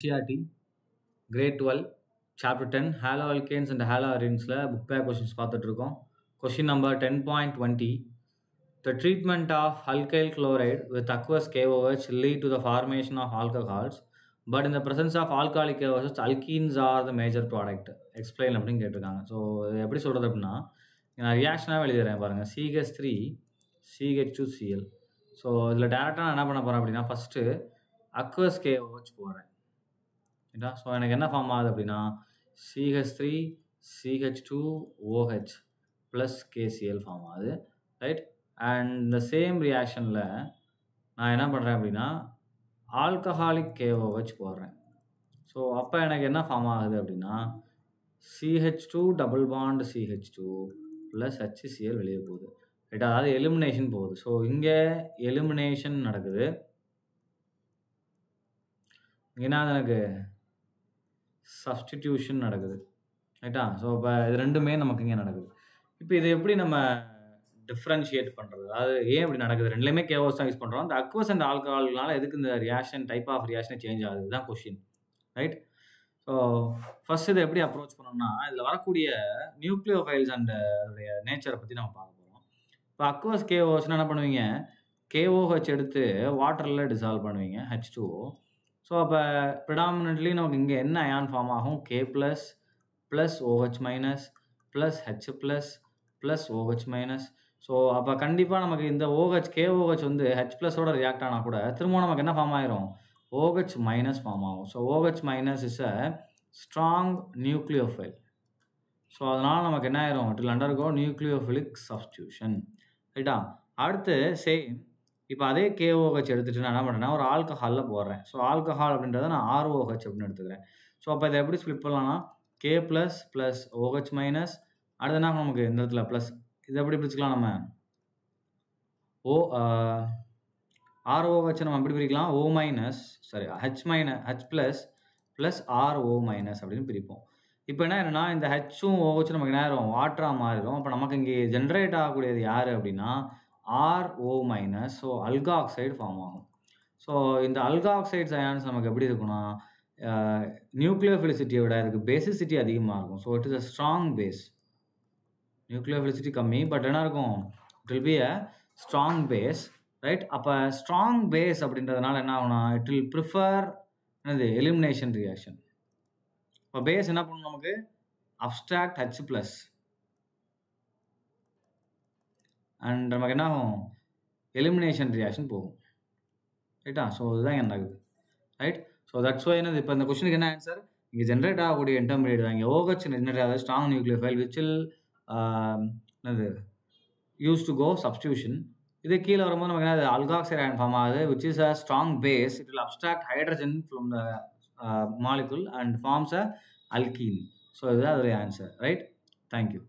NCERT Grade 12 Chapter 10 Haloalkanes and Haloarenes book pair questions பார்த்துட்டு இருக்கோம். Question number 10.20. The treatment of alkyl chloride with aqueous KOH lead to the formation of alcohols, but in the presence of alcoholic KOH, alkenes are the major product. Explain அப்படின்னு கேட்டிருக்காங்க. So இது எப்படி சொல்கிறது அப்படின்னா, நான் ரியாக்ஷனாக எழுதிடுறேன் பாருங்கள். CH3 CH2Cl. ஸோ இதில் டேரெக்டாக நான் என்ன பண்ண போகிறேன் அப்படின்னா, ஃபஸ்ட்டு அக்வஸ் KOH போடுறேன். ரைட்டா? ஸோ எனக்கு என்ன ஃபார்ம் ஆகுது அப்படின்னா, CH3 CH2OH plus KCl form ஆகுது. ரைட்? அண்ட் இந்த சேம் ரியாக்ஷனில் நான் என்ன பண்ணுறேன் அப்படின்னா, ஆல்கஹாலிக் KOH போடுறேன். ஸோ அப்போ எனக்கு என்ன ஃபார்ம் ஆகுது அப்படின்னா, CH2 double bond CH2 plus HCl வெளியே போகுது. ரைட்டா? அதாவது எலிமினேஷன் போகுது. ஸோ இங்கே எலிமினேஷன் நடக்குது. இங்கே எனக்கு சப்ஸ்டிடியூஷன் நடக்குது. ரைட்டா? ஸோ இப்போ இது ரெண்டுமே நமக்கு இங்கே நடக்குது. இப்போ இது எப்படி நம்ம டிஃப்ரென்ஷியேட் பண்ணுறது? அதாவது ஏன் இப்படி நடக்குது? ரெண்டுலேயுமே கேஓஸ் தான் யூஸ் பண்ணுறோம். இந்த அக்வஸ் அண்ட் ஆல்கஹால்னால எதுக்கு இந்த ரியாக்ஷன் டைப் ஆஃப் ரியாக்ஷனே சேஞ்ச் ஆகுது? இதுதான் கொஷின். ரைட்? ஸோ ஃபர்ஸ்ட் இதை எப்படி அப்ரோச் பண்ணோம்னா, இதில் வரக்கூடிய நியூக்ளியோஃபைல்ஸ் அண்ட் அதோடைய நேச்சரை பற்றி நம்ம பார்க்க போகிறோம். இப்போ அக்வஸ் கேஓஹெச்னா என்ன பண்ணுவீங்க? KOH எடுத்து வாட்டரில் டிசால்வ் பண்ணுவீங்க, H2O. ஸோ அப்போ ப்ரிடாமினென்ட்லி நமக்கு இங்கே என்ன அயான் ஃபார்ம் ஆகும்? K plus plus OH minus plus H plus plus OH minus. So அப்போ கண்டிப்பாக நமக்கு இந்த OH KOH வந்து H ப்ளஸோட ரியாக்ட் ஆனால் கூட திரும்ப நமக்கு என்ன ஃபார்ம் ஆயிரும்? OH மைனஸ் ஃபார்ம் ஆகும். So OH minus is a strong nucleophile. So அதனால் நமக்கு என்ன ஆயிரும்? It will undergo nucleophilic substitution. ரைட்டா? அடுத்து சேம் இப்போ அதே KOH எடுத்துகிட்டு நான் என்ன பண்ணுறேன்னா, ஒரு ஆல்கஹாலில் போடுறேன். ஸோ ஆல்கஹால் அப்படின்றத நான் ROH அப்படின்னு எடுத்துக்கிறேன். ஸோ அப்போ இதை எப்படி ஸ்ப்ளிட் பண்ணலாம்னா, K plus plus OH minus, அடுத்து என்ன நமக்கு இந்த இடத்துல ப்ளஸ், இதை எப்படி பிரிச்சுக்கலாம் நம்ம? ROH நம்ம எப்படி பிரிக்கலாம்? O minus H plus plus RO minus அப்படின்னு பிரிப்போம். இப்போ என்ன ஆயிரும்னா, இந்த Hம் OH நமக்கு என்ன ஆயிரும்? வாட்டராக மாறிடும். அப்போ நமக்கு இங்கே ஜென்ரேட் ஆகக்கூடியது யார் அப்படின்னா, RO minus. So alkoxide form ஆகும். ஸோ இந்த அல்காக்சைட்ஸ் அயான்ஸ் நமக்கு எப்படி இருக்குன்னா, நியூக்ளியோஃபிலிசிட்டியை விட இதுக்கு பேசிசிட்டி அதிகமாக இருக்கும். So it is a strong base. Nucleophilicity கம்மி, பட் என்ன இருக்கும்? It will be a strong base. Right? அப்போ ஸ்ட்ராங் பேஸ் அப்படின்றதுனால என்ன ஆகும்னா, இட் வில் ப்ரிஃபர் என்னது? Elimination reaction. இப்போ பேஸ் என்ன பண்ணணும் நமக்கு? அப்ஸ்ட்ராக்ட் H ப்ளஸ் அண்ட் நமக்கு என்ன ஆகும்? எலிமினேஷன் ரியாக்ஷன் போகும். ரைட்டா? ஸோ இதுதான் என்ன ஆகுது. ரைட்? ஸோ தட்ஸ் ஒய் என்னது, இப்போ இந்த கொஸ்டினுக்கு என்ன ஆன்சர்? இங்கே ஜென்ரேட் ஆகக்கூடிய இன்டர்மீடியட் தான் இங்கே OH ஜென்ரேட் ஆகுது, ஸ்ட்ராங் நியூக்ளியோஃபைல் விச் வில் என்னது யூஸ் டு கோ சப்ஸ்டியூஷன். இது கீழே வரும்போது நமக்கு என்ன, அல்காக்சைடு அயன் ஃபார்ம் ஆகுது which is a strong base. It will abstract hydrogen from the molecule and forms a alkene. So இதுதான் அதோடைய ஆன்சர். ரைட்? தேங்க்யூ.